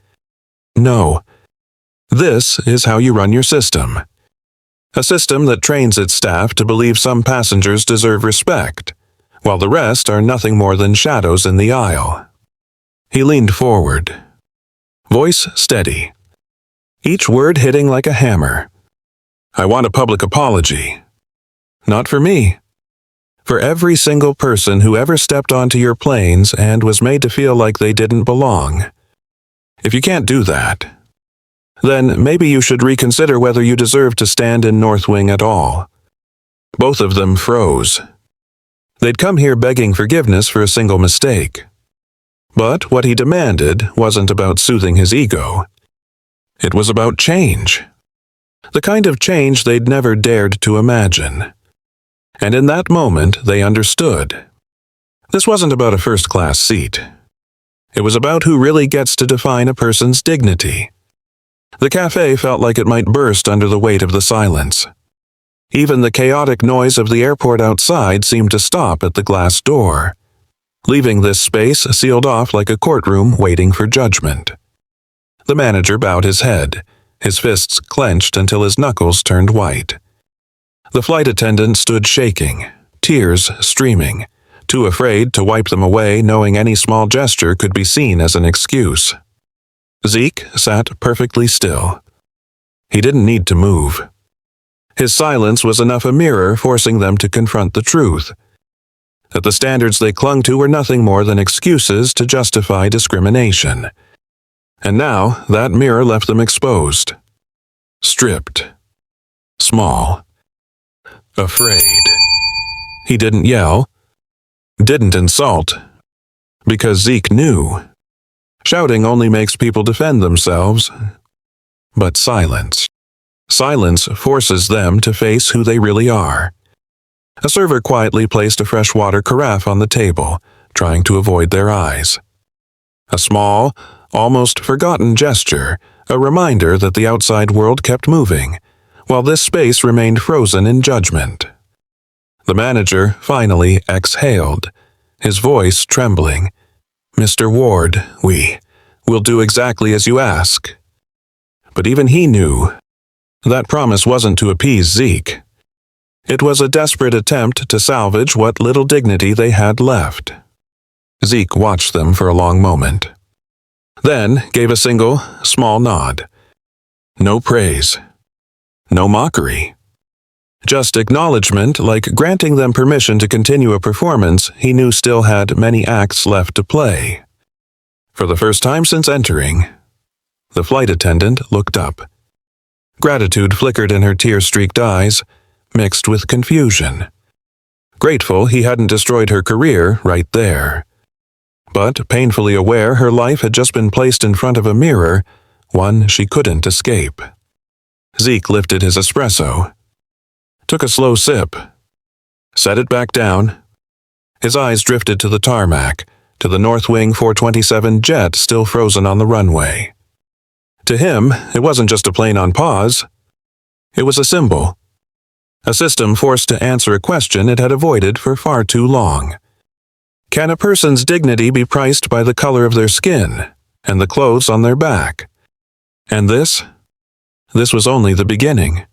No. This is how you run your system. A system that trains its staff to believe some passengers deserve respect, while the rest are nothing more than shadows in the aisle. He leaned forward, voice steady, each word hitting like a hammer. I want a public apology. Not for me. For every single person who ever stepped onto your planes and was made to feel like they didn't belong. If you can't do that, then maybe you should reconsider whether you deserve to stand in North Wing at all. Both of them froze. They'd come here begging forgiveness for a single mistake. But what he demanded wasn't about soothing his ego. It was about change. The kind of change they'd never dared to imagine. And in that moment, they understood. This wasn't about a first-class seat. It was about who really gets to define a person's dignity. The cafe felt like it might burst under the weight of the silence. Even the chaotic noise of the airport outside seemed to stop at the glass door, leaving this space sealed off like a courtroom waiting for judgment. The manager bowed his head, his fists clenched until his knuckles turned white. The flight attendant stood shaking, tears streaming, too afraid to wipe them away, knowing any small gesture could be seen as an excuse. Zeke sat perfectly still. He didn't need to move. His silence was enough a mirror forcing them to confront the truth, that the standards they clung to were nothing more than excuses to justify discrimination. And now that mirror left them exposed, stripped, small, afraid. He didn't yell, didn't insult, because Zeke knew. Shouting only makes people defend themselves, but silence. Silence forces them to face who they really are. A server quietly placed a freshwater carafe on the table, trying to avoid their eyes. A small, almost forgotten gesture, a reminder that the outside world kept moving, while this space remained frozen in judgment. The manager finally exhaled, his voice trembling. "Mr. Ward, we'll do exactly as you ask." But even he knew that promise wasn't to appease Zeke. It was a desperate attempt to salvage what little dignity they had left. Zeke watched them for a long moment, then gave a single, small nod. No praise. No mockery. Just acknowledgement, like granting them permission to continue a performance he knew still had many acts left to play. For the first time since entering, the flight attendant looked up. Gratitude flickered in her tear-streaked eyes, mixed with confusion. Grateful he hadn't destroyed her career right there. But painfully aware her life had just been placed in front of a mirror, one she couldn't escape. Zeke lifted his espresso, took a slow sip, set it back down. His eyes drifted to the tarmac, to the Northwing 427 jet still frozen on the runway. To him, it wasn't just a plane on pause. It was a symbol. A system forced to answer a question it had avoided for far too long. Can a person's dignity be priced by the color of their skin and the clothes on their back? And this was only the beginning.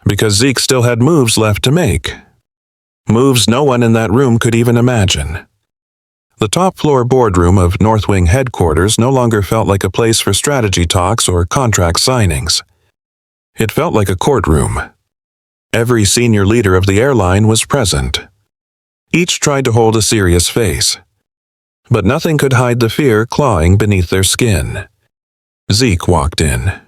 Because Zeke still had moves left to make. Moves no one in that room could even imagine. The top-floor boardroom of Northwing headquarters no longer felt like a place for strategy talks or contract signings. It felt like a courtroom. Every senior leader of the airline was present. Each tried to hold a serious face. But nothing could hide the fear clawing beneath their skin. Zeke walked in.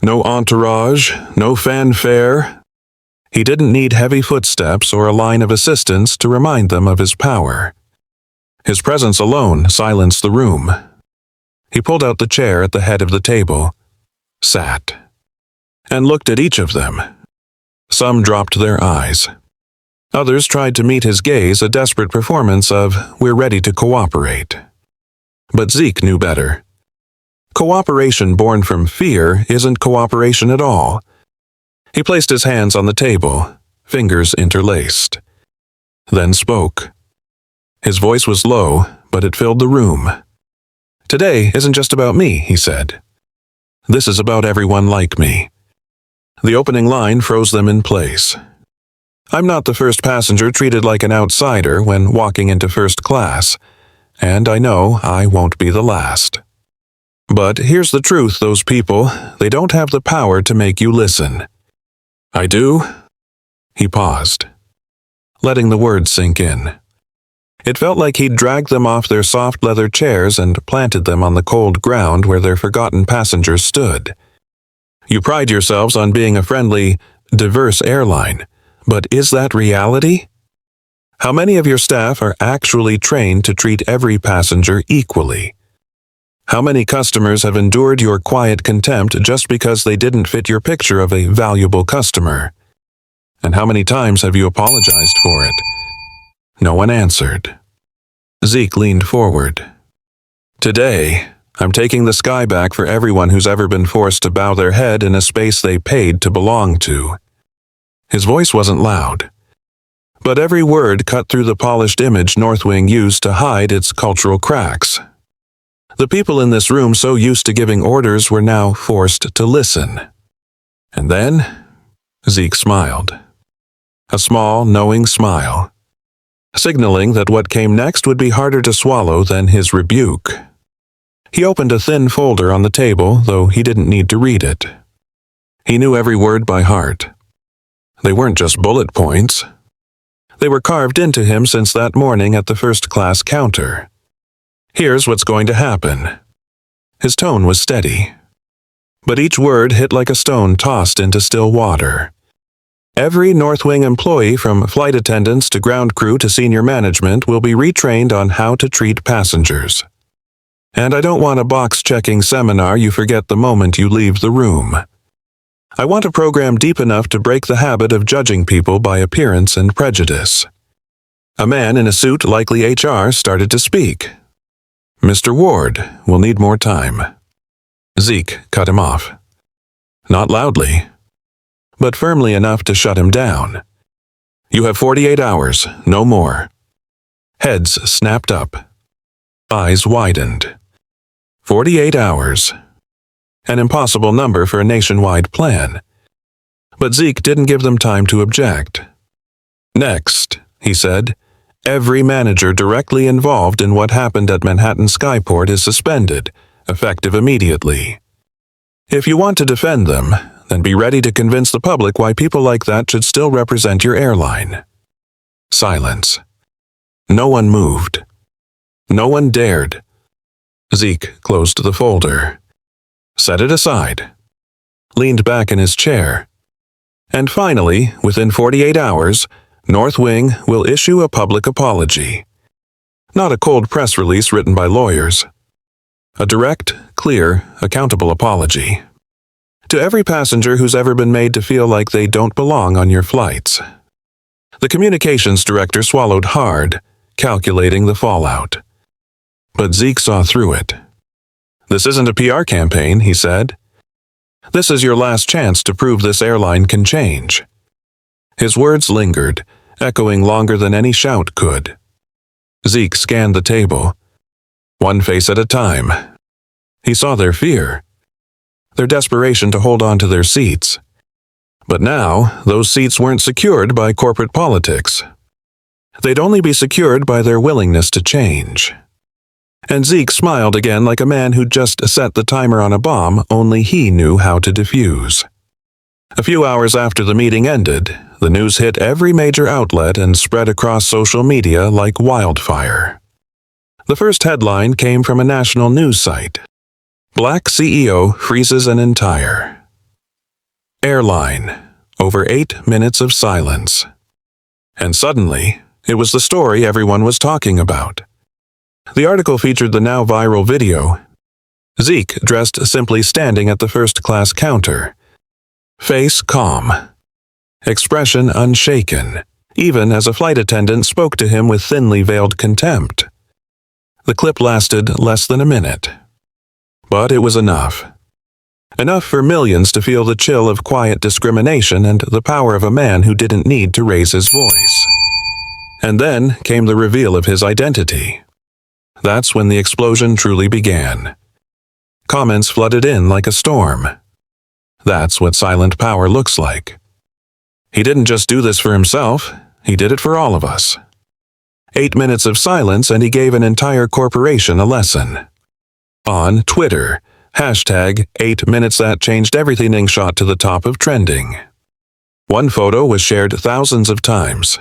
No entourage, no fanfare. He didn't need heavy footsteps or a line of assistants to remind them of his power. His presence alone silenced the room. He pulled out the chair at the head of the table, sat, and looked at each of them. Some dropped their eyes. Others tried to meet his gaze, a desperate performance of, "We're ready to cooperate." But Zeke knew better. Cooperation born from fear isn't cooperation at all. He placed his hands on the table, fingers interlaced, then spoke. His voice was low, but it filled the room. "Today isn't just about me," he said. "This is about everyone like me." The opening line froze them in place. I'm not the first passenger treated like an outsider when walking into first class, and I know I won't be the last. But here's the truth, those people, they don't have the power to make you listen. I do? He paused, letting the words sink in. It felt like he'd dragged them off their soft leather chairs and planted them on the cold ground where their forgotten passengers stood. You pride yourselves on being a friendly, diverse airline, But is that reality? How many of your staff are actually trained to treat every passenger equally? How many customers have endured your quiet contempt just because they didn't fit your picture of a valuable customer? And how many times have you apologized for it? No one answered. Zeke leaned forward. Today, I'm taking the sky back for everyone who's ever been forced to bow their head in a space they paid to belong to. His voice wasn't loud, but every word cut through the polished image Northwing used to hide its cultural cracks. The people in this room so used to giving orders were now forced to listen. And then, Zeke smiled. A small, knowing smile, signaling that what came next would be harder to swallow than his rebuke. He opened a thin folder on the table, though he didn't need to read it. He knew every word by heart. They weren't just bullet points. They were carved into him since that morning at the first-class counter. Here's what's going to happen. His tone was steady, but each word hit like a stone tossed into still water. Every Northwing employee, from flight attendants to ground crew to senior management, will be retrained on how to treat passengers. And I don't want a box-checking seminar you forget the moment you leave the room. I want a program deep enough to break the habit of judging people by appearance and prejudice. A man in a suit, likely HR, started to speak. Mr. Ward, we'll need more time. Zeke cut him off. Not loudly, but firmly enough to shut him down. You have 48 hours, no more. Heads snapped up. Eyes widened. 48 hours. An impossible number for a nationwide plan. But Zeke didn't give them time to object. Next, he said, every manager directly involved in what happened at Manhattan Skyport is suspended, effective immediately. If you want to defend them, then be ready to convince the public why people like that should still represent your airline. Silence. No one moved. No one dared. Zeke closed the folder, set it aside, leaned back in his chair, and finally, within 48 hours, Northwing will issue a public apology. Not a cold press release written by lawyers. A direct, clear, accountable apology. To every passenger who's ever been made to feel like they don't belong on your flights. The communications director swallowed hard, calculating the fallout. But Zeke saw through it. This isn't a PR campaign, he said. This is your last chance to prove this airline can change. His words lingered, echoing longer than any shout could. Zeke scanned the table, one face at a time. He saw their fear, their desperation to hold on to their seats. But now, those seats weren't secured by corporate politics. They'd only be secured by their willingness to change. And Zeke smiled again like a man who'd just set the timer on a bomb only he knew how to defuse. A few hours after the meeting ended, the news hit every major outlet and spread across social media like wildfire. The first headline came from a national news site. Black CEO freezes an entire airline. Over 8 minutes of silence. And suddenly, it was the story everyone was talking about. The article featured the now viral video. Zeke dressed simply standing at the first-class counter. Face calm. Expression unshaken, even as a flight attendant spoke to him with thinly veiled contempt. The clip lasted less than a minute. But it was enough. Enough for millions to feel the chill of quiet discrimination and the power of a man who didn't need to raise his voice. And then came the reveal of his identity. That's when the explosion truly began. Comments flooded in like a storm. That's what silent power looks like. He didn't just do this for himself, he did it for all of us. 8 minutes of silence and he gave an entire corporation a lesson. On Twitter, hashtag 8 minutes that changed everything shot to the top of trending. One photo was shared thousands of times.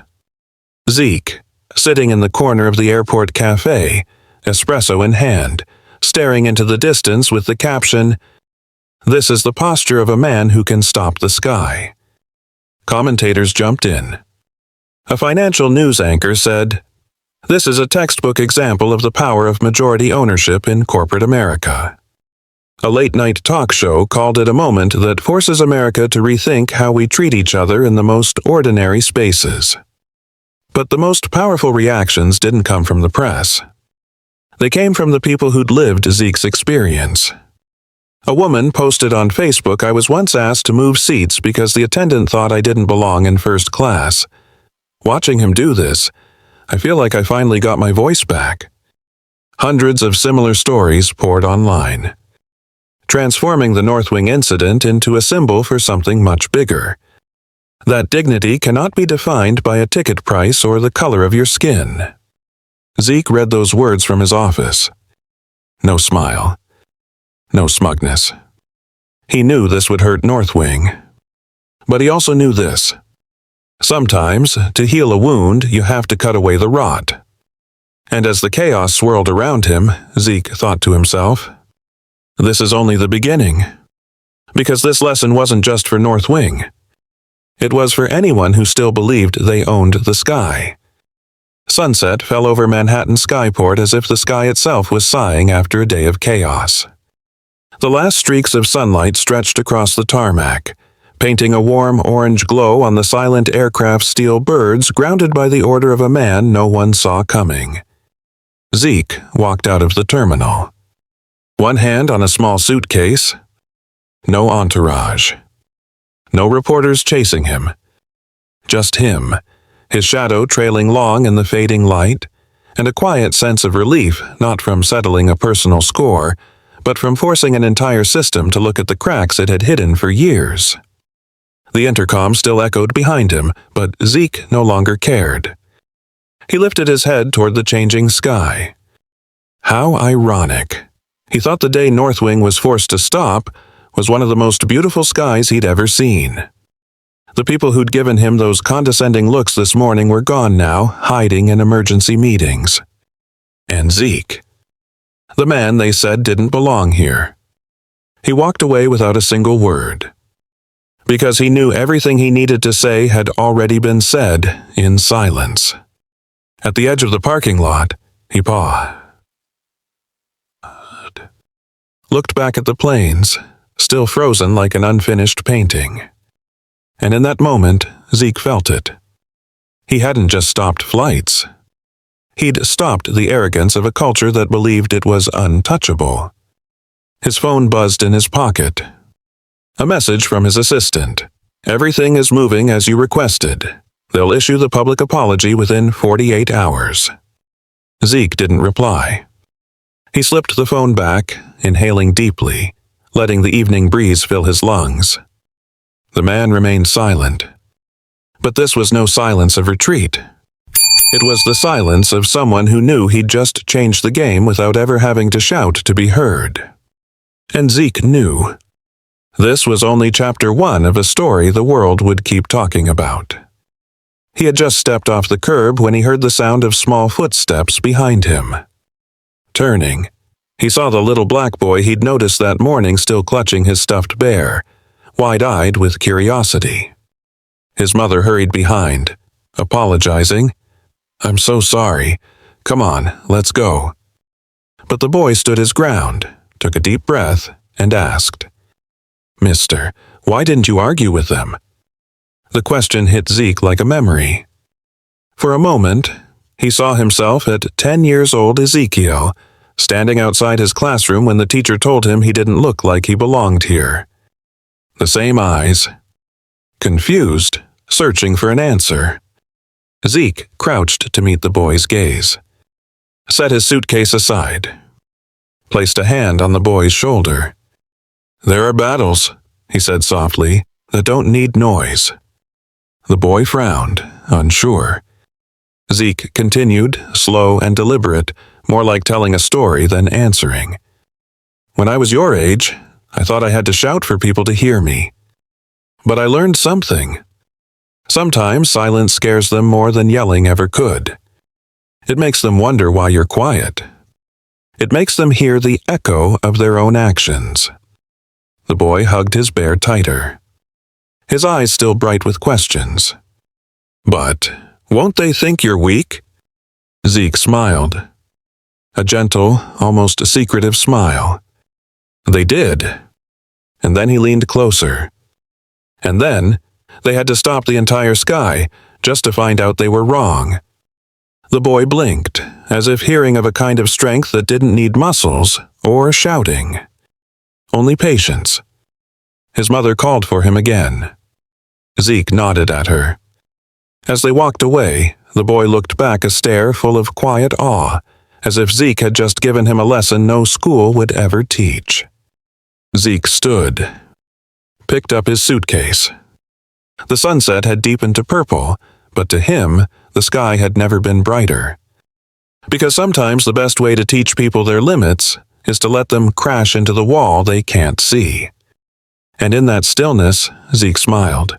Zeke, sitting in the corner of the airport cafe, espresso in hand, staring into the distance with the caption, "This is the posture of a man who can stop the sky." Commentators jumped in. A financial news anchor said, "This is a textbook example of the power of majority ownership in corporate America." A late-night talk show called it a moment that forces America to rethink how we treat each other in the most ordinary spaces. But the most powerful reactions didn't come from the press. They came from the people who'd lived Zeke's experience. A woman posted on Facebook, "I was once asked to move seats because the attendant thought I didn't belong in first class. Watching him do this, I feel like I finally got my voice back." Hundreds of similar stories poured online, transforming the North Wing incident into a symbol for something much bigger. That dignity cannot be defined by a ticket price or the color of your skin. Zeke read those words from his office. No smile. No smugness. He knew this would hurt North Wing. But he also knew this. Sometimes, to heal a wound, you have to cut away the rot. And as the chaos swirled around him, Zeke thought to himself, this is only the beginning. Because this lesson wasn't just for North Wing. It was for anyone who still believed they owned the sky. Sunset fell over Manhattan skyport as if the sky itself was sighing after a day of chaos. The last streaks of sunlight stretched across the tarmac, painting a warm orange glow on the silent aircraft's steel birds grounded by the order of a man no one saw coming. Zeke walked out of the terminal. One hand on a small suitcase. No entourage. No reporters chasing him. Just him, his shadow trailing long in the fading light, and a quiet sense of relief not from settling a personal score, but from forcing an entire system to look at the cracks it had hidden for years. The intercom still echoed behind him, but Zeke no longer cared. He lifted his head toward the changing sky. How ironic. He thought the day North Wing was forced to stop was one of the most beautiful skies he'd ever seen. The people who'd given him those condescending looks this morning were gone now, hiding in emergency meetings. And Zeke. The man they said didn't belong here. He walked away without a single word. Because he knew everything he needed to say had already been said in silence. At the edge of the parking lot, he paused. Looked back at the planes, still frozen like an unfinished painting. And in that moment, Zeke felt it. He hadn't just stopped flights. He'd stopped the arrogance of a culture that believed it was untouchable. His phone buzzed in his pocket. A message from his assistant. "Everything is moving as you requested. They'll issue the public apology within 48 hours. Zeke didn't reply. He slipped the phone back, inhaling deeply, letting the evening breeze fill his lungs. The man remained silent. But this was no silence of retreat. It was the silence of someone who knew he'd just changed the game without ever having to shout to be heard. And Zeke knew. This was only chapter 1 of a story the world would keep talking about. He had just stepped off the curb when he heard the sound of small footsteps behind him. Turning, he saw the little black boy he'd noticed that morning still clutching his stuffed bear, wide-eyed with curiosity. His mother hurried behind, apologizing. "I'm so sorry. Come on, let's go." But the boy stood his ground, took a deep breath, and asked, "Mister, why didn't you argue with them?" The question hit Zeke like a memory. For a moment, he saw himself at 10 years old Ezekiel, standing outside his classroom when the teacher told him he didn't look like he belonged here. The same eyes. Confused, searching for an answer. Zeke crouched to meet the boy's gaze. Set his suitcase aside. Placed a hand on the boy's shoulder. "There are battles," he said softly, "that don't need noise." The boy frowned, unsure. Zeke continued, slow and deliberate, more like telling a story than answering. "When I was your age, I thought I had to shout for people to hear me. But I learned something. Sometimes silence scares them more than yelling ever could. It makes them wonder why you're quiet. It makes them hear the echo of their own actions." The boy hugged his bear tighter. his eyes still bright with questions. "But won't they think you're weak?" Zeke smiled. A gentle, almost secretive smile. They did. And then he leaned closer. And then they had to stop the entire sky just to find out they were wrong. The boy blinked, as if hearing of a kind of strength that didn't need muscles or shouting. Only patience. His mother called for him again. Zeke nodded at her. As they walked away, the boy looked back a stare full of quiet awe, as if Zeke had just given him a lesson no school would ever teach. Zeke stood, picked up his suitcase. The sunset had deepened to purple, but to him, the sky had never been brighter. Because sometimes the best way to teach people their limits is to let them crash into the wall they can't see. And in that stillness, Zeke smiled.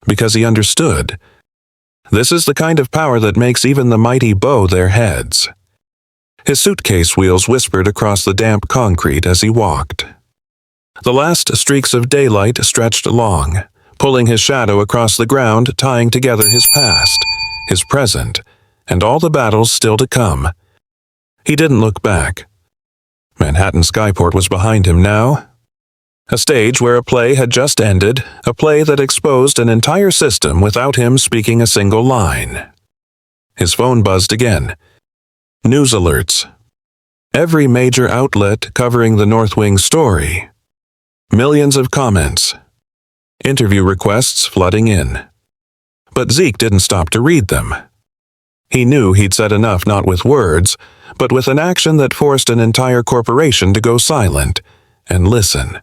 Because he understood. This is the kind of power that makes even the mighty bow their heads. His suitcase wheels whispered across the damp concrete as he walked. The last streaks of daylight stretched along, pulling his shadow across the ground, tying together his past, his present, and all the battles still to come. He didn't look back. Manhattan Skyport was behind him now. A stage where a play had just ended, a play that exposed an entire system without him speaking a single line. His phone buzzed again. News alerts. Every major outlet covering the North Wing story. Millions of comments. Interview requests flooding in. But Zeke didn't stop to read them. He knew he'd said enough not with words, but with an action that forced an entire corporation to go silent and listen.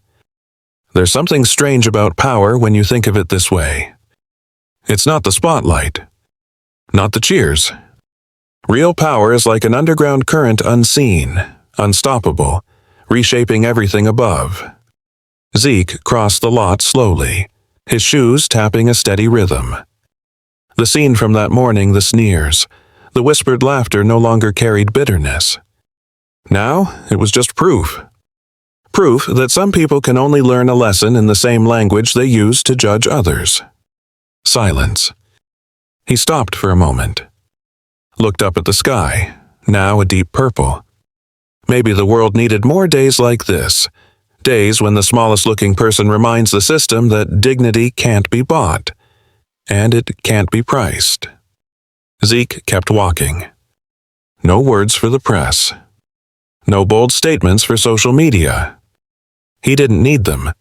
There's something strange about power when you think of it this way. It's not the spotlight. Not the cheers. Real power is like an underground current unseen, unstoppable, reshaping everything above. Zeke crossed the lot slowly, his shoes tapping a steady rhythm. The scene from that morning, the sneers, the whispered laughter no longer carried bitterness. Now it was just proof. Proof that some people can only learn a lesson in the same language they use to judge others. Silence. He stopped for a moment. Looked up at the sky, now a deep purple. Maybe the world needed more days like this. Days when the smallest-looking person reminds the system that dignity can't be bought, and it can't be priced. Zeke kept walking. No words for the press. No bold statements for social media. He didn't need them.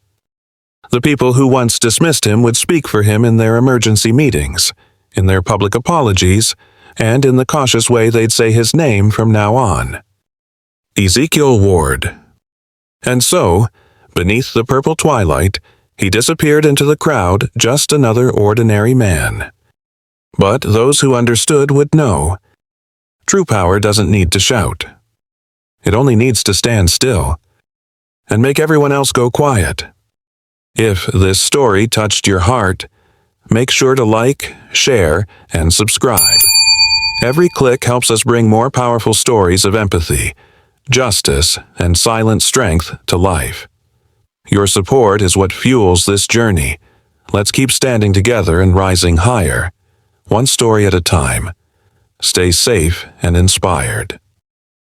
The people who once dismissed him would speak for him in their emergency meetings, in their public apologies, and in the cautious way they'd say his name from now on. Ezekiel Ward. And so, beneath the purple twilight, he disappeared into the crowd, just another ordinary man. But those who understood would know. True power doesn't need to shout. It only needs to stand still and make everyone else go quiet. If this story touched your heart, make sure to like, share, and subscribe. Every click helps us bring more powerful stories of empathy, justice, and silent strength to life. Your support is what fuels this journey. Let's keep standing together and rising higher, one story at a time. Stay safe and inspired.